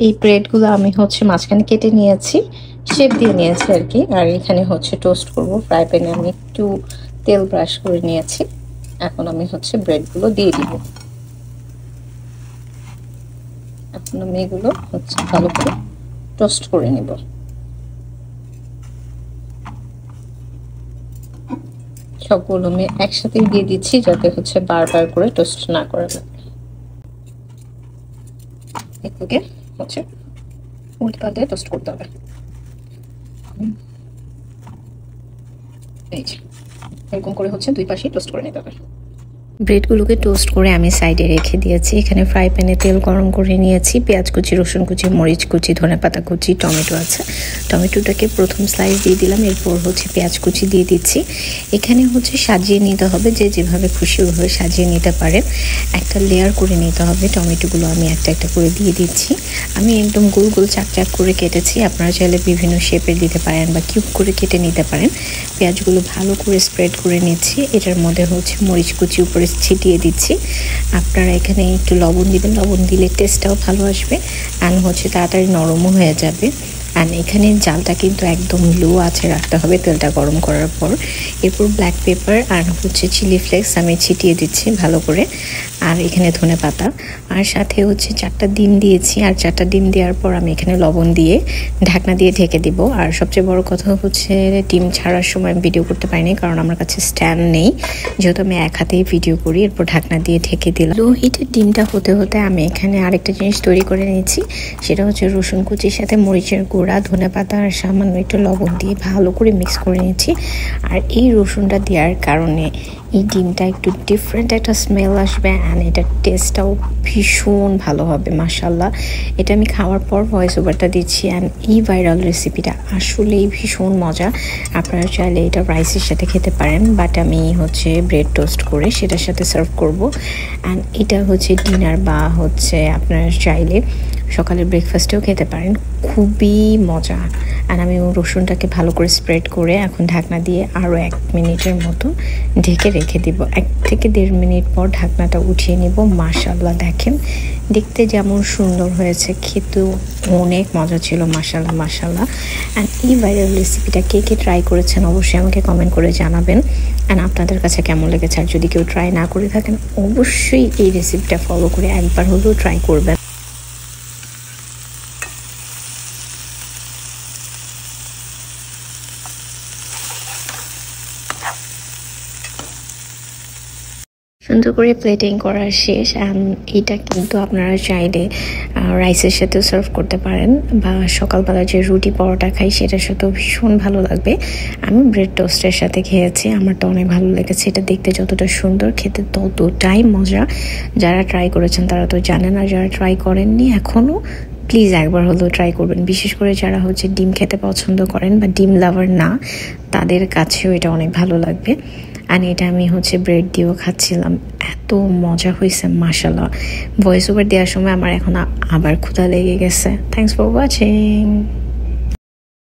এই ব্রেডগুলো আমি হচ্ছে মাঝখানে কেটে নিয়েছি, শেপ দিয়ে নিয়েছি আর কি। আর এখানে হচ্ছে টোস্ট করব। ফ্রাই প্যানে আমি একটু তেল ব্রাশ করে নিয়েছি। এখন আমি হচ্ছে ব্রেডগুলো দিয়ে দিব। এখন আমি এগুলো হচ্ছে ভালো করে টোস্ট করে নিব। সবগুলো আমি একসাথে দিয়ে দিচ্ছি যাতে হচ্ছে বারবার করে টোস্ট না করা লাগে। এগুলোকে হচ্ছে উল্টে পাল্টে টোস্ট করতে হবে। এই যে এরকম করে হচ্ছে দুই পাশেই টোস্ট করে নিতে হবে। ব্রেডগুলোকে টোস্ট করে আমি সাইডে রেখে দিয়েছি। এখানে ফ্রাই প্যানে তেল গরম করে নিয়েছি। পেঁয়াজ কুচি, রসুন কুচি, মরিচ কুচি, ধনেপাতা কুচি, টমেটো আছে। টমেটোটাকে প্রথম স্লাইস দিয়ে দিলাম, এরপর হচ্ছে পেঁয়াজ কুচি দিয়ে দিচ্ছি। এখানে হচ্ছে সাজিয়ে নিতে হবে, যে যেভাবে খুশি ওইভাবে সাজিয়ে নিতে পারেন। একটা লেয়ার করে নিতে হবে। টমেটোগুলো আমি একটা একটা করে দিয়ে দিচ্ছি। আমি একদম গোল গোল চাক চাক করে কেটেছি। আপনারা চাইলে বিভিন্ন শেপের দিতে পারেন বা কিউব করে কেটে নিতে পারেন। পেঁয়াজগুলো ভালো করে স্প্রেড করে নিচ্ছি। এটার মধ্যে হচ্ছে মরিচ কুচি উপরে ছিটিয়ে দিচ্ছি। আপনারা এখানে একটু লবণ দিবেন, লবণ দিলে টেস্টটাও ভালো আসবে আর হচ্ছে তাড়াতাড়ি নরমও হয়ে যাবে। আর এখানে জালটা কিন্তু একদম লো আছে রাখতে হবে তেলটা গরম করার পর। এরপর ব্ল্যাক পেপার আর হচ্ছে চিলি ফ্লেক্স আমি ছিটিয়ে দিচ্ছি ভালো করে। আর এখানে ধনে পাতা আর সাথে হচ্ছে 4টা ডিম দিয়েছি। আর 4টা ডিম দেওয়ার পর আমি এখানে লবণ দিয়ে ঢাকনা দিয়ে ঢেকে দিব। আর সবচেয়ে বড় কথা হচ্ছে ডিম ছাড়ার সময় আমি ভিডিও করতে পারিনি, কারণ আমার কাছে স্ট্যান্ড নেই, যেহেতু আমি এক হাতেই ভিডিও করি। এরপর ঢাকনা দিয়ে ঢেকে দিলাম। লো হিটের ডিমটা হতে হতে আমি এখানে আরেকটা জিনিস তৈরি করে নিয়েছি। সেটা হচ্ছে রসুন কুচির সাথে মরিচের গুঁড়া, ধনে পাতা আর সামান্য একটু লবণ দিয়ে ভালো করে মিক্স করে নিয়েছি। আর এই রসুনটা দেওয়ার কারণে এই ডিমটা একটু ডিফারেন্ট একটা স্মেল আসবে অ্যান্ড এটার টেস্টটাও ভীষণ ভালো হবে মাশাল্লাহ। এটা আমি খাওয়ার পর ভয়েস ওভারটা দিচ্ছি। অ্যান্ড এই ভাইরাল রেসিপিটা আসলেই ভীষণ মজা। আপনারা চাইলে এটা রাইসের সাথে খেতে পারেন, বাট আমি হচ্ছে ব্রেড টোস্ট করে সেটার সাথে সার্ভ করব। অ্যান্ড এটা হচ্ছে ডিনার বা হচ্ছে আপনারা চাইলে সকালের ব্রেকফাস্টেও খেতে পারেন। খুবই মজা। আর আমি রসুনটাকে ভালো করে স্প্রেড করে এখন ঢাকনা দিয়ে আরও 1 মিনিটের মতো ঢেকে রেখে দিব। 1 থেকে 1.5 মিনিট পর ঢাকনাটা উঠিয়ে নিব। মাশাল্লাহ দেখেন দেখতে যেমন সুন্দর হয়েছে, খেতেও অনেক মজা ছিল। মাশাল্লাহ মাশাল্লাহ। অ্যান্ড এই ভাইরাল রেসিপিটা কে কে ট্রাই করেছেন অবশ্যই আমাকে কমেন্ট করে জানাবেন। অ্যান্ড আপনাদের কাছে কেমন লেগেছে। আর যদি কেউ ট্রাই না করে থাকেন অবশ্যই এই রেসিপিটা ফলো করে একবার হলেও ট্রাই করবেন। সুন্দর করে প্লেটিং করা শেষ। এটা কিন্তু আপনারা চাইলে রাইসের সাথেও সার্ভ করতে পারেন বা সকালবেলা যে রুটি পরোটা খাই সেটার সাথেও ভীষণ ভালো লাগবে। আমি ব্রেড টোস্টের সাথে খেয়েছি, আমারটা অনেক ভালো লেগেছে। এটা দেখতে যতটা সুন্দর খেতে ততটাই মজা। যারা ট্রাই করেছেন তারা তো জানেন, আর যারা ট্রাই করেননি এখনও প্লিজ একবার হলেও ট্রাই করবেন। বিশেষ করে যারা হচ্ছে ডিম খেতে পছন্দ করেন বা ডিম লাভার না, তাদের কাছেও এটা অনেক ভালো লাগবে। আর এটা আমি হচ্ছে ব্রেড দিয়েও খাচ্ছিলাম, এত মজা হয়েছে মাশাল্লাহ। ভয়েস ওভার দেওয়ার সময় আমার এখন আবার ক্ষুধা লেগে গেছে। Thanks for watching.